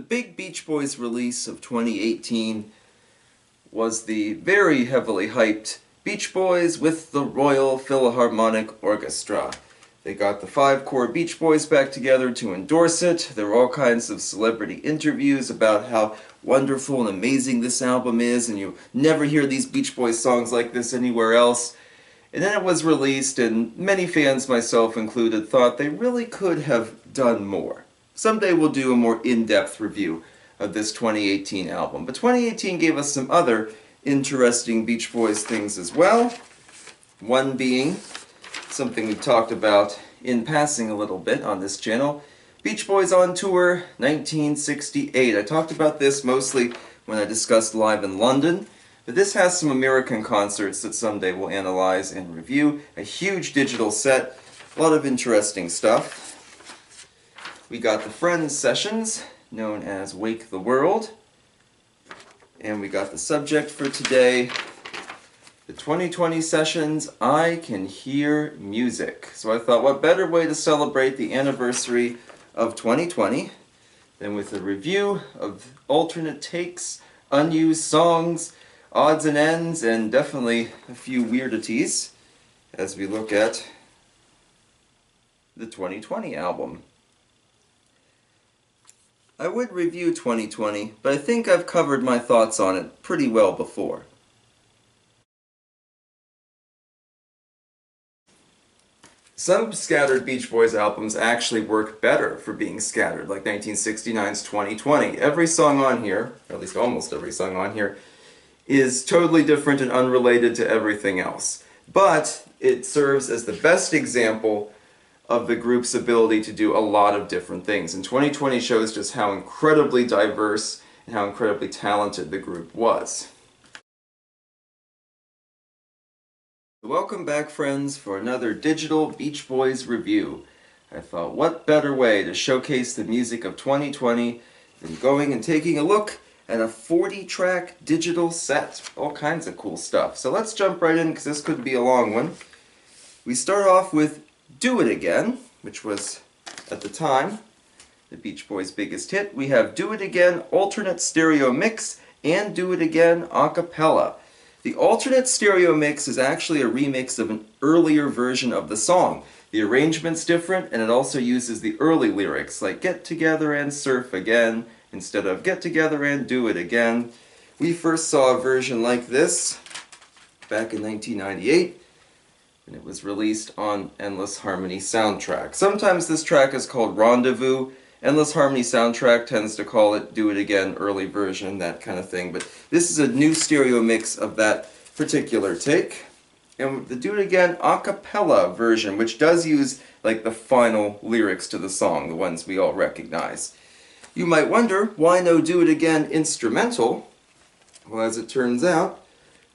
The big Beach Boys release of 2018 was the very heavily hyped Beach Boys with the Royal Philharmonic Orchestra. They got the 5 core Beach Boys back together to endorse it. There were all kinds of celebrity interviews about how wonderful and amazing this album is, and you never hear these Beach Boys songs like this anywhere else. And then it was released, and many fans, myself included, thought they really could have done more. Someday we'll do a more in-depth review of this 2018 album. But 2018 gave us some other interesting Beach Boys things as well. One being something we've talked about in passing a little bit on this channel. Beach Boys on Tour 1968. I talked about this mostly when I discussed Live in London, but this has some American concerts that someday we'll analyze and review. A huge digital set, a lot of interesting stuff. We got the Friends sessions, known as Wake the World, and we got the subject for today, the 2020 sessions, I Can Hear Music. So I thought, what better way to celebrate the anniversary of 2020 than with a review of alternate takes, unused songs, odds and ends, and definitely a few weirdities as we look at the 2020 album. I would review 2020, but I think I've covered my thoughts on it pretty well before. Some scattered Beach Boys albums actually work better for being scattered, like 1969's 2020. Every song on here, or at least almost every song on here, is totally different and unrelated to everything else. But it serves as the best example of the group's ability to do a lot of different things. And 2020 shows just how incredibly diverse and how incredibly talented the group was. Welcome back, friends, for another digital Beach Boys review. I thought, what better way to showcase the music of 2020 than going and taking a look at a 40-track digital set. All kinds of cool stuff. So let's jump right in, because this could be a long one. We start off with Do It Again, which was, at the time, the Beach Boys' biggest hit. We have Do It Again alternate stereo mix and Do It Again a cappella. The alternate stereo mix is actually a remix of an earlier version of the song. The arrangement's different, and it also uses the early lyrics, like Get Together and Surf Again, instead of Get Together and Do It Again. We first saw a version like this back in 1998, and it was released on Endless Harmony soundtrack. Sometimes this track is called Rendezvous. Endless Harmony soundtrack tends to call it Do It Again early version, that kind of thing. But this is a new stereo mix of that particular take. And the Do It Again a cappella version, which does use like the final lyrics to the song, the ones we all recognize. You might wonder, why no Do It Again instrumental? Well, as it turns out,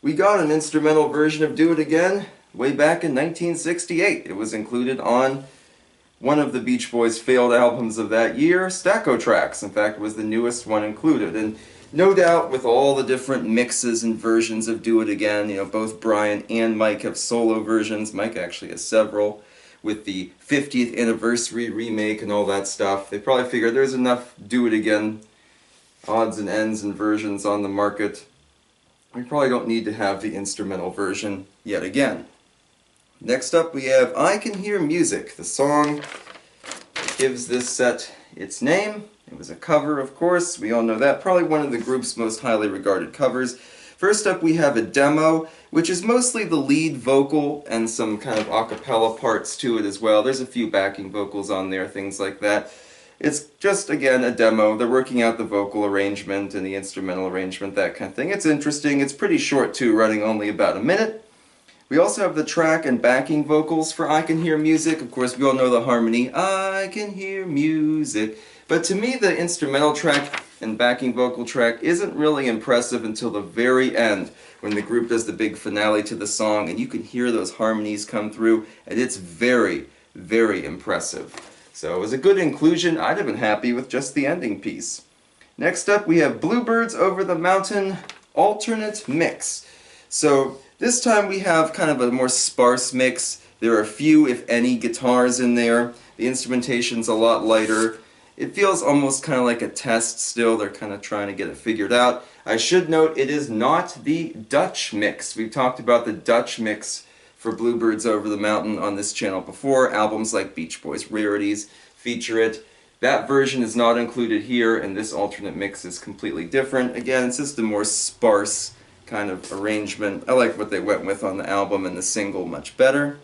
we got an instrumental version of Do It Again way back in 1968. It was included on one of the Beach Boys' failed albums of that year, Stacco Tracks. In fact, it was the newest one included. And no doubt, with all the different mixes and versions of Do It Again, you know, both Brian and Mike have solo versions. Mike actually has several. With the 50th anniversary remake and all that stuff, they probably figured there's enough Do It Again odds and ends and versions on the market. We probably don't need to have the instrumental version yet again. Next up we have I Can Hear Music, the song that gives this set its name. It was a cover, of course, we all know that. Probably one of the group's most highly regarded covers. First up we have a demo, which is mostly the lead vocal and some kind of a cappella parts to it as well. There's a few backing vocals on there, things like that. It's just, again, a demo. They're working out the vocal arrangement and the instrumental arrangement, that kind of thing. It's interesting. It's pretty short, too, running only about a minute. We also have the track and backing vocals for I Can Hear Music. Of course, we all know the harmony, I can hear music. But to me, the instrumental track and backing vocal track isn't really impressive until the very end, when the group does the big finale to the song, and you can hear those harmonies come through, and it's very, very impressive. So it was a good inclusion. I'd have been happy with just the ending piece. Next up, we have Bluebirds Over the Mountain alternate mix. So this time we have kind of a more sparse mix. There are few, if any, guitars in there. The instrumentation's a lot lighter. It feels almost kind of like a test still. They're kind of trying to get it figured out. I should note it is not the Dutch mix. We've talked about the Dutch mix for Bluebirds Over the Mountain on this channel before. Albums like Beach Boys' Rarities feature it. That version is not included here, and this alternate mix is completely different. Again, it's just a more sparse kind of arrangement. I like what they went with on the album and the single much better.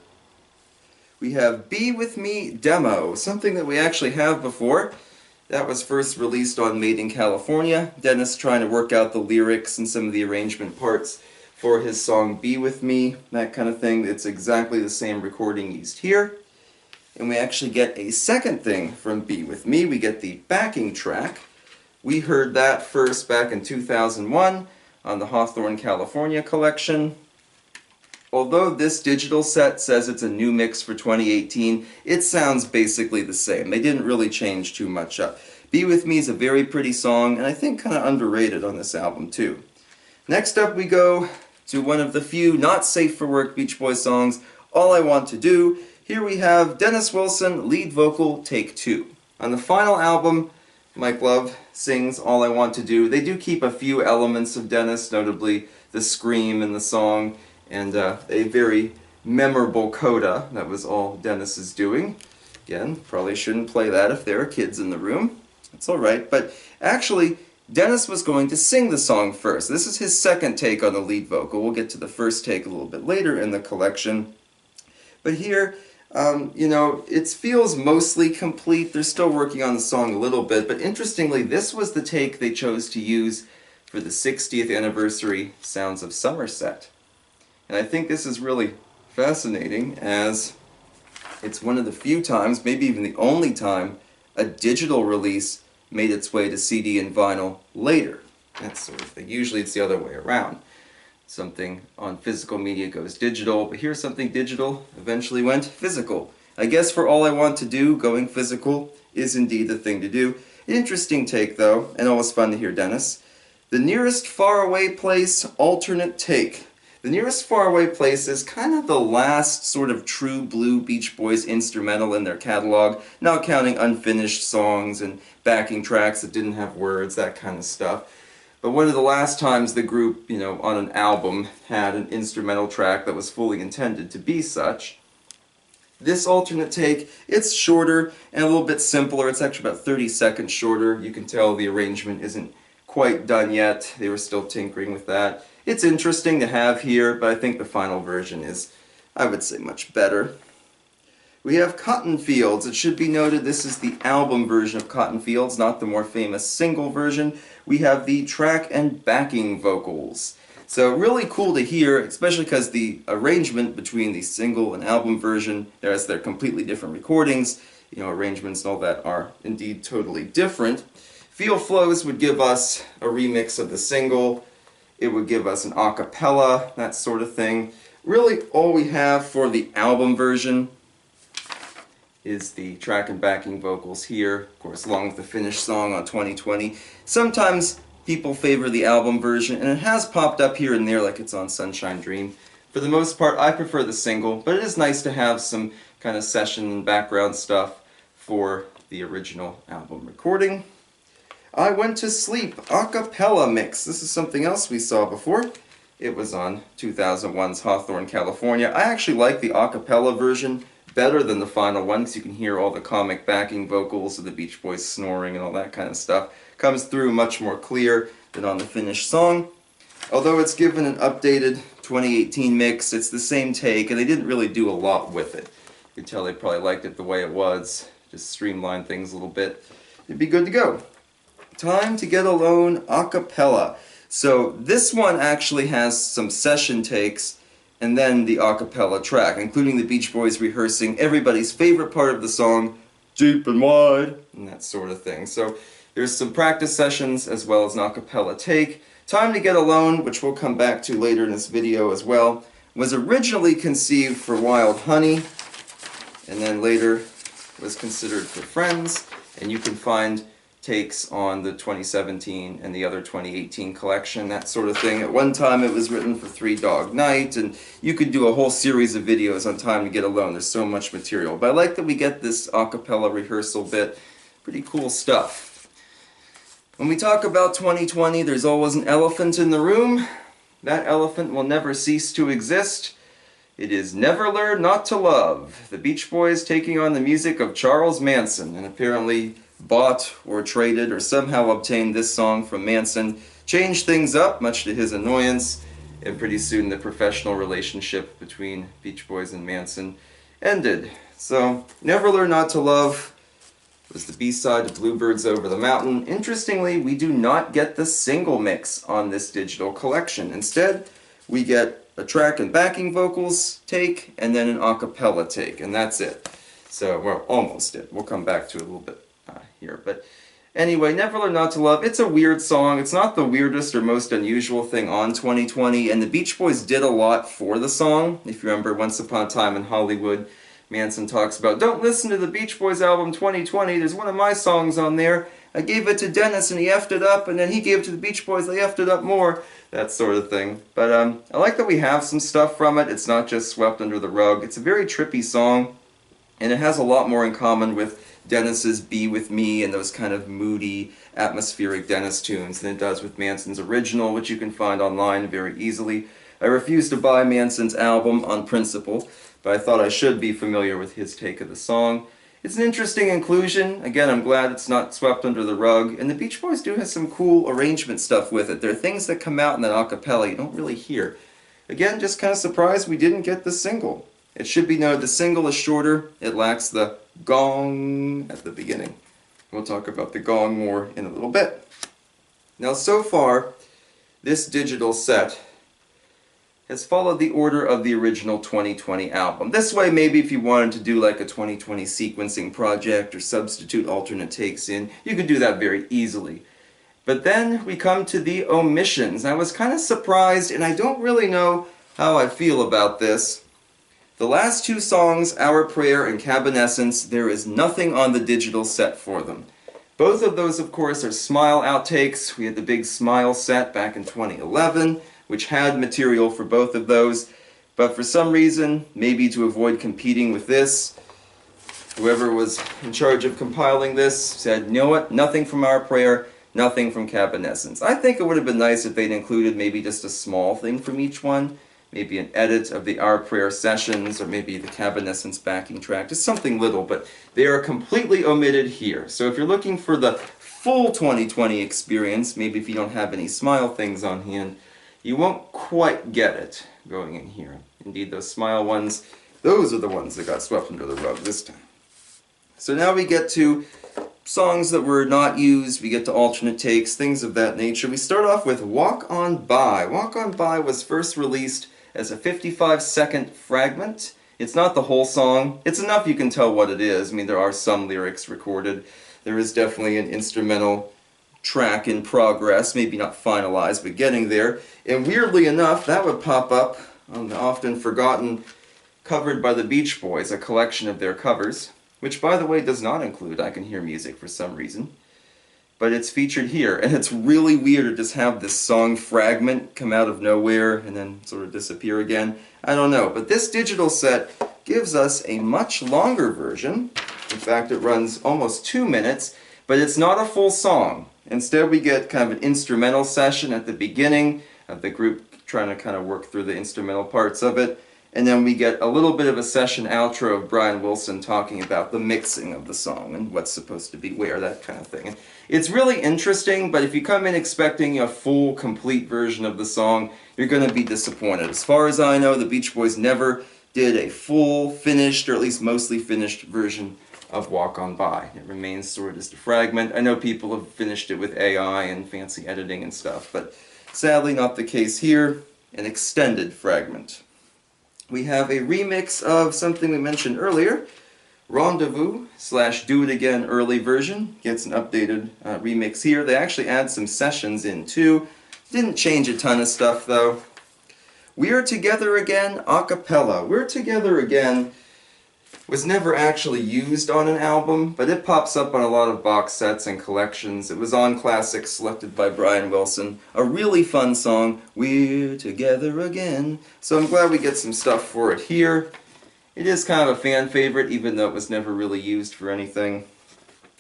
We have Be With Me Demo, something that we actually have before. That was first released on Made in California. Dennis trying to work out the lyrics and some of the arrangement parts for his song Be With Me, that kind of thing. It's exactly the same recording used here. And we actually get a second thing from Be With Me. We get the backing track. We heard that first back in 2001 on the Hawthorne, California collection. Although this digital set says it's a new mix for 2018, it sounds basically the same. They didn't really change too much up. Be With Me is a very pretty song, and I think kind of underrated on this album too. Next up we go to one of the few not safe for work Beach Boys songs, All I Want to Do. Here we have Dennis Wilson, lead vocal, take 2. On the final album, Mike Love sings All I Want to Do. They do keep a few elements of Dennis, notably the scream in the song, and a very memorable coda. That was all Dennis is doing. Again, probably shouldn't play that if there are kids in the room. It's alright, but actually, Dennis was going to sing the song first. This is his second take on the lead vocal. We'll get to the first take a little bit later in the collection. But here, you know, it feels mostly complete. They're still working on the song a little bit, but interestingly, this was the take they chose to use for the 60th anniversary Sounds of Somerset. And I think this is really fascinating, as it's one of the few times, maybe even the only time, a digital release made its way to CD and vinyl later. That sort of thing. Usually it's the other way around. Something on physical media goes digital, but here's something digital eventually went physical. I guess for All I Want to Do, going physical is indeed the thing to do. Interesting take though, and always fun to hear Dennis. The Nearest Faraway Place alternate take. The Nearest Faraway Place is kind of the last sort of true blue Beach Boys instrumental in their catalog, not counting unfinished songs and backing tracks that didn't have words, that kind of stuff. But one of the last times the group, you know, on an album had an instrumental track that was fully intended to be such. This alternate take, it's shorter and a little bit simpler. It's actually about 30 seconds shorter. You can tell the arrangement isn't quite done yet. They were still tinkering with that. It's interesting to have here, but I think the final version is, I would say, much better. We have Cotton Fields. It should be noted this is the album version of Cotton Fields, not the more famous single version. We have the track and backing vocals. So really cool to hear, especially because the arrangement between the single and album version, as they're completely different recordings, you know, arrangements and all that are indeed totally different. Feel Flows would give us a remix of the single. It would give us an a cappella, that sort of thing. Really, all we have for the album version is the track and backing vocals here, of course, along with the finished song on 2020. Sometimes people favor the album version, and it has popped up here and there like it's on Sunshine Dream. For the most part, I prefer the single, but it is nice to have some kind of session and background stuff for the original album recording. I Went to Sleep, a cappella mix. This is something else we saw before. It was on 2001's Hawthorne, California. I actually like the a cappella version better than the final one, because you can hear all the comic backing vocals of the Beach Boys snoring and all that kind of stuff. Comes through much more clear than on the finished song. Although it's given an updated 2018 mix, it's the same take, and they didn't really do a lot with it. You can tell they probably liked it the way it was, just streamline things a little bit. It'd be good to go. Time to Get Alone a cappella. So this one actually has some session takes and then the a cappella track, including the Beach Boys rehearsing everybody's favorite part of the song, Deep and Wide, and that sort of thing. So there's some practice sessions as well as an a cappella take. Time to Get Alone, which we'll come back to later in this video as well, was originally conceived for Wild Honey and then later was considered for Friends, and you can find takes on the 2017 and the other 2018 collection, that sort of thing. At one time it was written for Three Dog Night, and you could do a whole series of videos on Time to Get Alone. There's so much material. But I like that we get this a cappella rehearsal bit Pretty cool stuff. When we talk about 2020, there's always an elephant in the room. That elephant will never cease to exist. It is Never Learn Not to Love, the Beach Boys taking on the music of Charles Manson, and apparently bought or traded or somehow obtained this song from Manson, changed things up, much to his annoyance, and pretty soon the professional relationship between Beach Boys and Manson ended. So, Never Learn Not to Love was the B-side to Bluebirds Over the Mountain. Interestingly, we do not get the single mix on this digital collection. Instead, we get a track and backing vocals take, and then an a cappella take, and that's it. So, well, almost it. We'll come back to it a little bit here. But anyway, Never Learn Not to Love, it's a weird song. It's not the weirdest or most unusual thing on 2020, and the Beach Boys did a lot for the song. If you remember Once Upon a Time in Hollywood, Manson talks about, don't listen to the Beach Boys album 2020, there's one of my songs on there. I gave it to Dennis and he effed it up, and then he gave it to the Beach Boys, they effed it up more. That sort of thing. But I like that we have some stuff from it. It's not just swept under the rug. It's a very trippy song, and it has a lot more in common with Dennis's Be With Me and those kind of moody, atmospheric Dennis tunes than it does with Manson's original, which you can find online very easily. I refused to buy Manson's album on principle, but I thought I should be familiar with his take of the song. It's an interesting inclusion. Again, I'm glad it's not swept under the rug. And the Beach Boys do have some cool arrangement stuff with it. There are things that come out in that a cappella you don't really hear. Again, just kind of surprised we didn't get the single. It should be noted the single is shorter. It lacks the gong at the beginning. We'll talk about the gong more in a little bit. Now, so far, this digital set has followed the order of the original 2020 album. This way, maybe if you wanted to do like a 2020 sequencing project or substitute alternate takes in, you could do that very easily. But then we come to the omissions. I was kind of surprised, and I don't really know how I feel about this. The last two songs, Our Prayer and Cabinescence, there is nothing on the digital set for them. Both of those, of course, are Smile outtakes. We had the big Smile set back in 2011. Which had material for both of those, but for some reason, maybe to avoid competing with this, whoever was in charge of compiling this said, you know what, nothing from Our Prayer, nothing from Cabinescence. I think it would have been nice if they'd included maybe just a small thing from each one, maybe an edit of the Our Prayer sessions, or maybe the Cabinescence backing track, just something little, but they are completely omitted here. So if you're looking for the full 2020 experience, maybe if you don't have any Smile things on hand, you won't quite get it going in here. Indeed, those Smile ones, those are the ones that got swept under the rug this time. So now we get to songs that were not used, we get to alternate takes, things of that nature. We start off with Walk On By. Walk On By was first released as a 55-second fragment. It's not the whole song. It's enough you can tell what it is. I mean, there are some lyrics recorded. There is definitely an instrumental track in progress, maybe not finalized, but getting there. And weirdly enough, that would pop up on the often forgotten Covered by the Beach Boys, a collection of their covers, which, by the way, does not include I Can Hear Music for some reason. But it's featured here, and it's really weird to just have this song fragment come out of nowhere and then sort of disappear again. I don't know, but this digital set gives us a much longer version. In fact, it runs almost 2 minutes, but it's not a full song. Instead, we get kind of an instrumental session at the beginning of the group trying to kind of work through the instrumental parts of it. And then we get a little bit of a session outro of Brian Wilson talking about the mixing of the song and what's supposed to be where, that kind of thing. And it's really interesting, but if you come in expecting a full, complete version of the song, you're going to be disappointed. As far as I know, the Beach Boys never did a full, finished, or at least mostly finished version of Walk On By. It remains sort of just a fragment. I know people have finished it with AI and fancy editing and stuff, but sadly not the case here. An extended fragment. We have a remix of something we mentioned earlier, Rendezvous / Do It Again early version. Gets an updated remix here. They actually add some sessions in too. Didn't change a ton of stuff though. We're Together Again a cappella. We're Together Again was never actually used on an album, but it pops up on a lot of box sets and collections. It was on Classics, selected by Brian Wilson. A really fun song, We're Together Again. So I'm glad we get some stuff for it here. It is kind of a fan favorite, even though it was never really used for anything.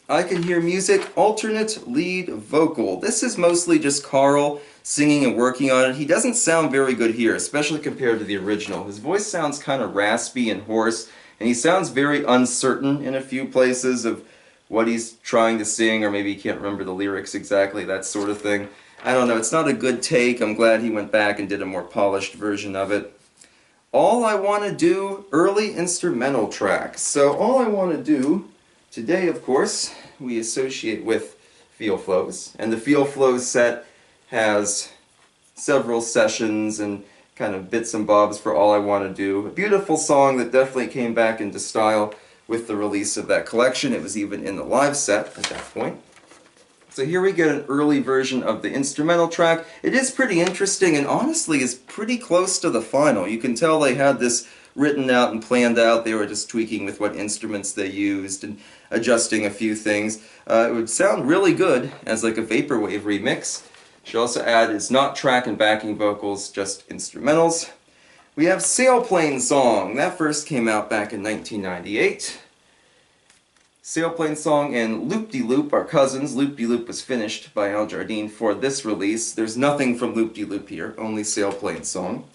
I Can Hear Music, alternate lead vocal. This is mostly just Carl singing and working on it. He doesn't sound very good here, especially compared to the original. His voice sounds kind of raspy and hoarse, and he sounds very uncertain in a few places of what he's trying to sing, or maybe he can't remember the lyrics exactly, that sort of thing. I don't know, it's not a good take. I'm glad he went back and did a more polished version of it. All I Want to Do, early instrumental track. So all I want to do today, of course, we associate with Feel Flows, and the Feel Flows set has several sessions and kind of bits and bobs for All I Want to Do. A beautiful song that definitely came back into style with the release of that collection. It was even in the live set at that point. So here we get an early version of the instrumental track. It is pretty interesting and honestly is pretty close to the final. You can tell they had this written out and planned out. They were just tweaking with what instruments they used and adjusting a few things. It would sound really good as like a vaporwave remix. Should also add it's not track and backing vocals, just instrumentals. We have Sailplane Song. That first came out back in 1998. Sailplane Song and Loop-de-Loop are cousins. Loop-de-Loop was finished by Al Jardine for this release. There's nothing from Loop-de-Loop here, only Sailplane Song.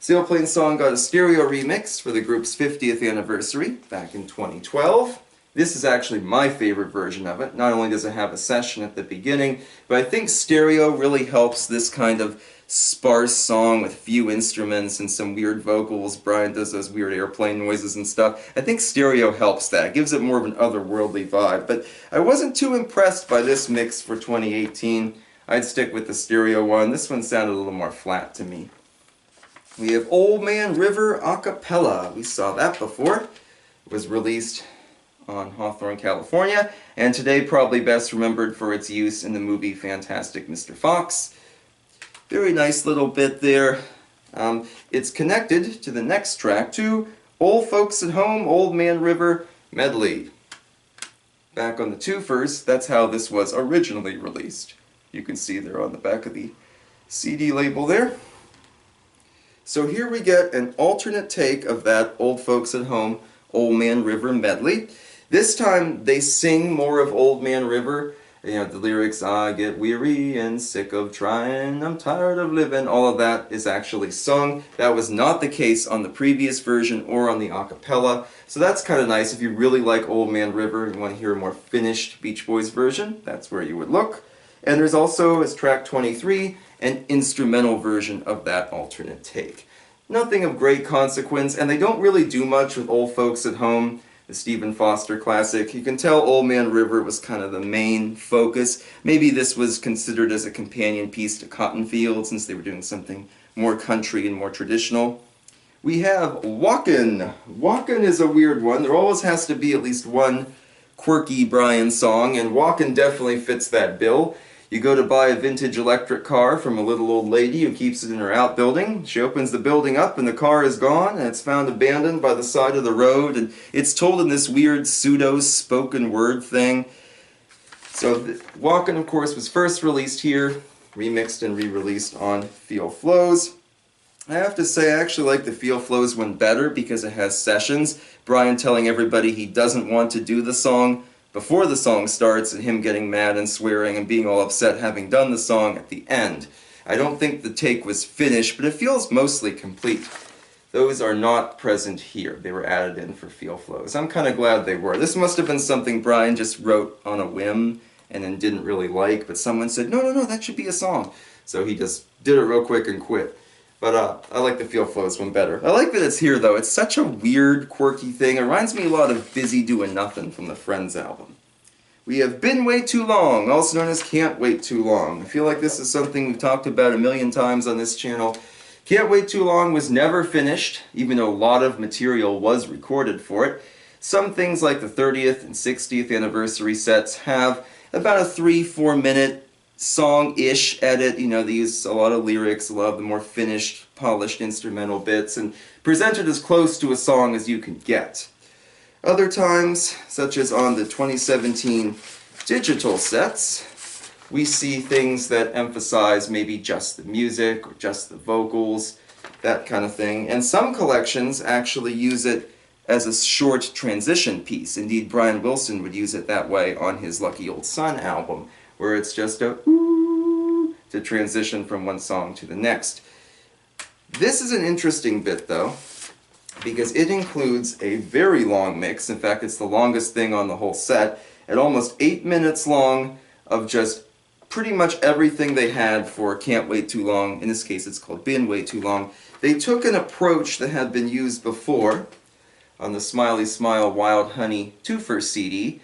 Sailplane Song got a stereo remix for the group's 50th anniversary back in 2012. This is actually my favorite version of it. Not only does it have a session at the beginning, but I think stereo really helps this kind of sparse song with few instruments and some weird vocals. Brian does those weird airplane noises and stuff. I think stereo helps that. It gives it more of an otherworldly vibe. But I wasn't too impressed by this mix for 2018. I'd stick with the stereo one. This one sounded a little more flat to me. We have Old Man River a cappella. We saw that before. It was released on Hawthorne, California, and today probably best remembered for its use in the movie Fantastic Mr. Fox. Very nice little bit there. It's connected to the next track, to Old Folks at Home, Old Man River Medley. Back on the twofers, that's how this was originally released. You can see there on the back of the CD label there. So here we get an alternate take of that Old Folks at Home, Old Man River Medley. This time they sing more of Old Man River. You know, the lyrics, I get weary and sick of trying, I'm tired of living, all of that is actually sung. That was not the case on the previous version or on the a cappella. So that's kind of nice. If you really like Old Man River and you want to hear a more finished Beach Boys version, that's where you would look. And there's also, as track 23, an instrumental version of that alternate take. Nothing of great consequence, and they don't really do much with Old Folks at Home, the Stephen Foster classic. You can tell Old Man River was kind of the main focus. Maybe this was considered as a companion piece to Cotton Field, since they were doing something more country and more traditional. We have Walkin'. Walkin' is a weird one. There always has to be at least one quirky Brian song, and Walkin' definitely fits that bill. You go to buy a vintage electric car from a little old lady who keeps it in her outbuilding. She opens the building up and the car is gone, and it's found abandoned by the side of the road, and it's told in this weird pseudo spoken word thing. So Walkin', of course, was first released here, remixed and re-released on Feel Flows. I have to say I actually like the Feel Flows one better because it has sessions. Brian telling everybody he doesn't want to do the song before the song starts, and him getting mad and swearing and being all upset having done the song at the end. I don't think the take was finished, but it feels mostly complete. Those are not present here. They were added in for Feel Flows. I'm kind of glad they were. This must have been something Brian just wrote on a whim and then didn't really like, but someone said, no, that should be a song. So he just did it real quick and quit. But I like the Feel Flows one better. I like that it's here, though. It's such a weird, quirky thing. It reminds me a lot of Busy Doing Nothing from the Friends album. We have Been Way Too Long, also known as Can't Wait Too Long. I feel like this is something we've talked about a million times on this channel. Can't Wait Too Long was never finished, even though a lot of material was recorded for it. Some things like the 30th and 60th anniversary sets have about a 3-4 minute song-ish edit. You know, they use a lot of lyrics, a lot of the more finished, polished instrumental bits, and presented as close to a song as you can get. Other times, such as on the 2017 digital sets, we see things that emphasize maybe just the music or just the vocals, that kind of thing. And some collections actually use it as a short transition piece. Indeed, Brian Wilson would use it that way on his Lucky Old Son album, where it's just a ooh to transition from one song to the next. This is an interesting bit, though, because it includes a very long mix. In fact, it's the longest thing on the whole set, at almost 8 minutes long, of just pretty much everything they had for Can't Wait Too Long. In this case, it's called Been Way Too Long. They took an approach that had been used before on the Smiley Smile Wild Honey twofer CD,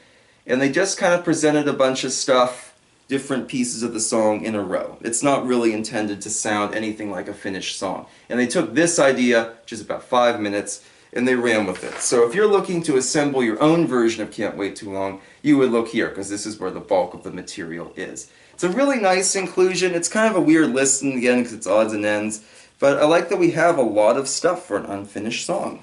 and they just kind of presented a bunch of stuff, different pieces of the song in a row. It's not really intended to sound anything like a finished song. And they took this idea, which is about 5 minutes, and they ran with it. So if you're looking to assemble your own version of Can't Wait Too Long, you would look here, because this is where the bulk of the material is. It's a really nice inclusion. It's kind of a weird listen, again, because it's odds and ends, but I like that we have a lot of stuff for an unfinished song.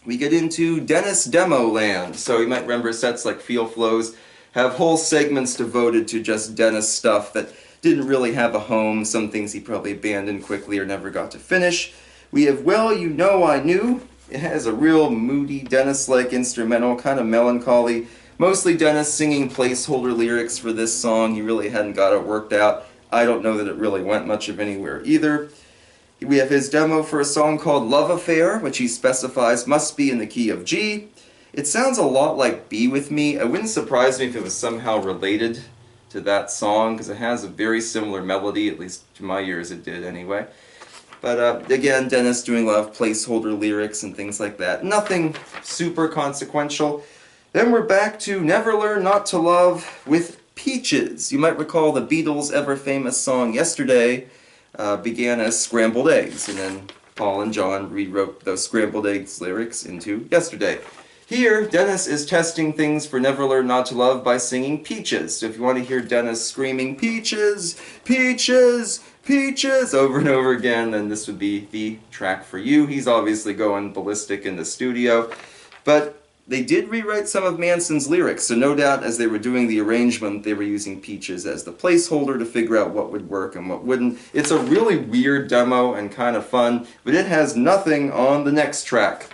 We get into Dennis Demo Land. So you might remember sets like Feel Flows have whole segments devoted to just Dennis stuff that didn't really have a home, some things he probably abandoned quickly or never got to finish. We have Well You Know I Knew. It has a real moody Dennis-like instrumental, kind of melancholy. Mostly Dennis singing placeholder lyrics for this song. He really hadn't got it worked out. I don't know that it really went much of anywhere either. We have his demo for a song called Love Affair, which he specifies must be in the key of G. It sounds a lot like Be With Me. It wouldn't surprise me if it was somehow related to that song, because it has a very similar melody, at least to my ears it did anyway. But again, Dennis doing a lot of placeholder lyrics and things like that. Nothing super consequential. Then we're back to Never Learn Not to Love with Peaches. You might recall the Beatles' ever-famous song Yesterday began as Scrambled Eggs, and then Paul and John rewrote those Scrambled Eggs lyrics into Yesterday. Here, Dennis is testing things for Never Learn Not to Love by singing Peaches. So if you want to hear Dennis screaming Peaches, Peaches, Peaches over and over again, then this would be the track for you. He's obviously going ballistic in the studio. But they did rewrite some of Manson's lyrics, so no doubt as they were doing the arrangement, they were using Peaches as the placeholder to figure out what would work and what wouldn't. It's a really weird demo and kind of fun, but it has nothing on the next track.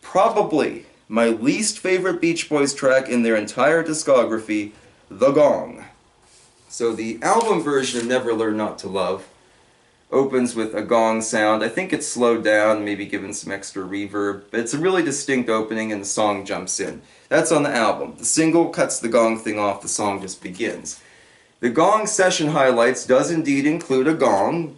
Probably my least favorite Beach Boys track in their entire discography, The Gong. So the album version of Never Learn Not to Love opens with a gong sound. I think it's slowed down, maybe given some extra reverb, but it's a really distinct opening and the song jumps in. That's on the album. The single cuts the gong thing off, the song just begins. The Gong session highlights does indeed include a gong,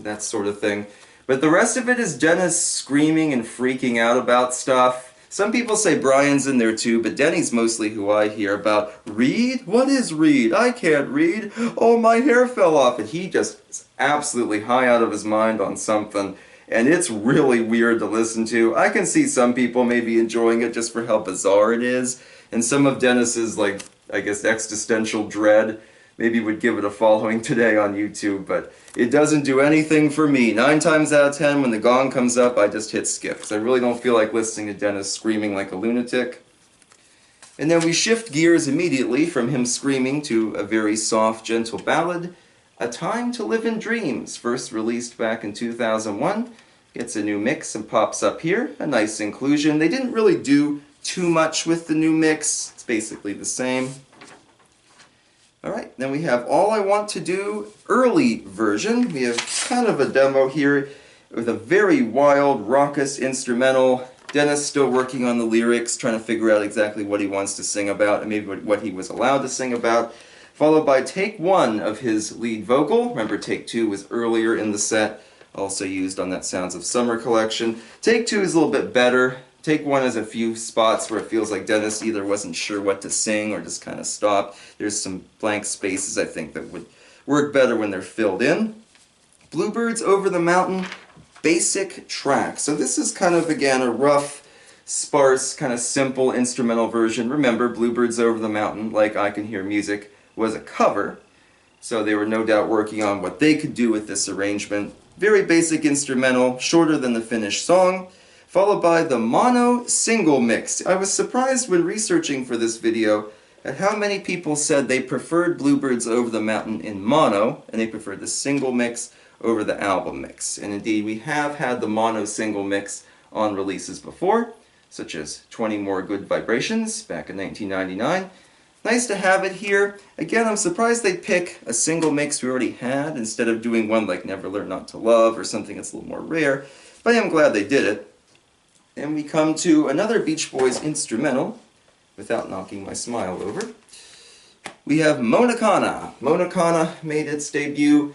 that sort of thing, but the rest of it is Dennis screaming and freaking out about stuff. Some people say Brian's in there too, but Denny's mostly who I hear about. Read? What is read? I can't read. Oh, my hair fell off. And he just is absolutely high out of his mind on something. And it's really weird to listen to. I can see some people maybe enjoying it just for how bizarre it is. And some of Dennis's, like, I guess, existential dread maybe would give it a following today on YouTube, but it doesn't do anything for me. 9 times out of 10, when the gong comes up, I just hit skip, because I really don't feel like listening to Dennis screaming like a lunatic. And then we shift gears immediately from him screaming to a very soft, gentle ballad, A Time to Live in Dreams, first released back in 2001. Gets a new mix and pops up here, a nice inclusion. They didn't really do too much with the new mix. It's basically the same. Alright, then we have All I Want to Do early version. We have kind of a demo here with a very wild, raucous instrumental. Dennis still working on the lyrics, trying to figure out exactly what he wants to sing about and maybe what he was allowed to sing about. Followed by take 1 of his lead vocal. Remember, take 2 was earlier in the set, also used on that Sounds of Summer collection. Take 2 is a little bit better. Take 1 has a few spots where it feels like Dennis either wasn't sure what to sing or just kind of stopped. There's some blank spaces, I think, that would work better when they're filled in. Bluebirds Over the Mountain, basic track. So this is kind of, again, a rough, sparse, kind of simple instrumental version. Remember, Bluebirds Over the Mountain, like I Can Hear Music, was a cover. So they were no doubt working on what they could do with this arrangement. Very basic instrumental, shorter than the finished song. Followed by the mono single mix. I was surprised when researching for this video at how many people said they preferred Bluebirds Over the Mountain in mono, and they preferred the single mix over the album mix. And indeed, we have had the mono single mix on releases before. such as 20 More Good Vibrations back in 1999. Nice to have it here. Again, I'm surprised they pick a single mix we already had instead of doing one like Never Learn Not to Love or something that's a little more rare, but I am glad they did it. And we come to another Beach Boys instrumental, without knocking my smile over. We have Mona Kana. Mona Kana made its debut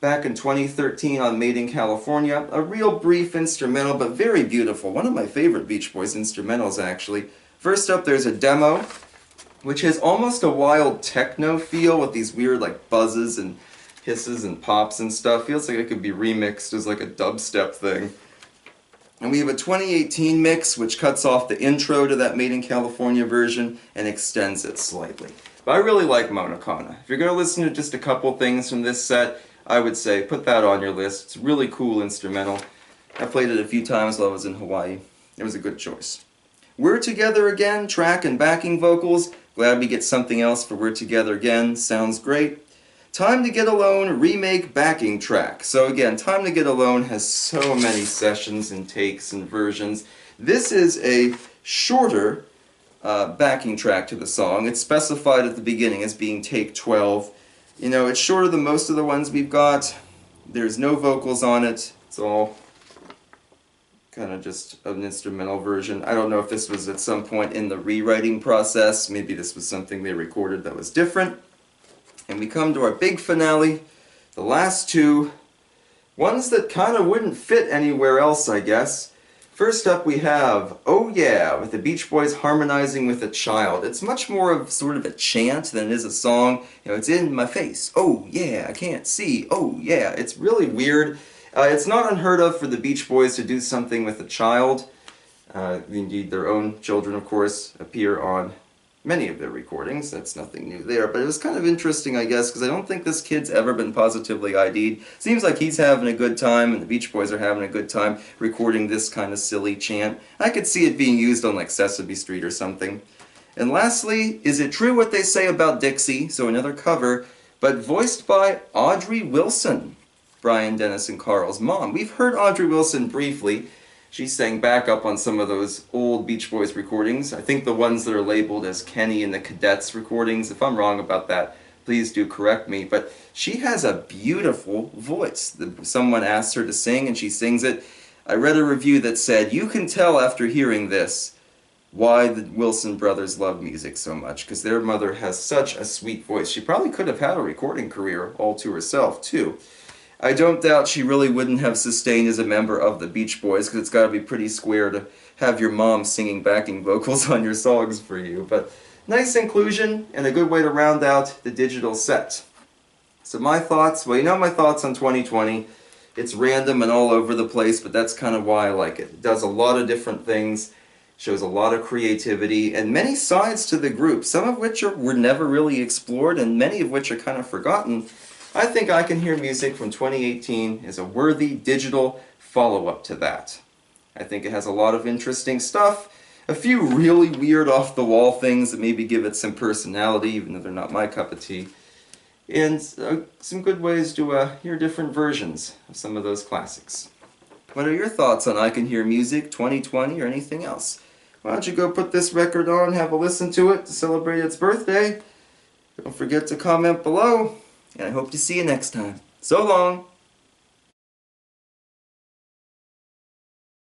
back in 2013 on Made in California. A real brief instrumental, but very beautiful. One of my favorite Beach Boys instrumentals, actually. First up, there's a demo, which has almost a wild techno feel with these weird like buzzes and hisses and pops and stuff. Feels like it could be remixed as like a dubstep thing. And we have a 2018 mix, which cuts off the intro to that Made in California version and extends it slightly. But I really like Mona Kana. If you're going to listen to just a couple things from this set, I would say put that on your list. It's a really cool instrumental. I played it a few times while I was in Hawaii. It was a good choice. We're Together Again, track and backing vocals. Glad we get something else for We're Together Again. Sounds great. Time to Get Alone remake backing track. So again, Time to Get Alone has so many sessions and takes and versions. This is a shorter backing track to the song. It's specified at the beginning as being take 12. You know, it's shorter than most of the ones we've got. There's no vocals on it. It's all kind of just an instrumental version. I don't know if this was at some point in the rewriting process. Maybe this was something they recorded that was different. And we come to our big finale, the last two, ones that kind of wouldn't fit anywhere else, I guess. First up we have Oh Yeah, with the Beach Boys harmonizing with a child. It's much more of sort of a chant than it is a song. You know, it's in my face. Oh yeah, I can't see. Oh yeah, it's really weird. It's not unheard of for the Beach Boys to do something with a child. Indeed, their own children, of course, appear on many of their recordings. That's nothing new there, but it was kind of interesting, I guess, because I don't think this kid's ever been positively ID'd. Seems like he's having a good time, and the Beach Boys are having a good time recording this kind of silly chant. I could see it being used on like Sesame Street or something. And lastly, Is It True What They Say About Dixie? So another cover, but voiced by Audrey Wilson, Brian, Dennis, and Carl's mom. We've heard Audrey Wilson briefly. She sang backup on some of those old Beach Boys recordings. I think the ones that are labeled as Kenny and the Cadets recordings. If I'm wrong about that, please do correct me. But she has a beautiful voice. Someone asked her to sing and she sings it. I read a review that said, you can tell after hearing this why the Wilson brothers love music so much, because their mother has such a sweet voice. She probably could have had a recording career all to herself, too. I don't doubt she really wouldn't have sustained as a member of the Beach Boys, because it's got to be pretty square to have your mom singing backing vocals on your songs for you. But nice inclusion and a good way to round out the digital set. So my thoughts, well, you know my thoughts on 2020. It's random and all over the place, but that's kind of why I like it. It does a lot of different things, shows a lot of creativity, and many sides to the group, some of which were never really explored, and many of which are kind of forgotten. I think I Can Hear Music from 2018 is a worthy digital follow-up to that. I think it has a lot of interesting stuff, a few really weird off-the-wall things that maybe give it some personality, even though they're not my cup of tea, and some good ways to hear different versions of some of those classics. What are your thoughts on I Can Hear Music 2020 or anything else? Why don't you go put this record on, have a listen to it to celebrate its birthday. Don't forget to comment below. And I hope to see you next time. So long!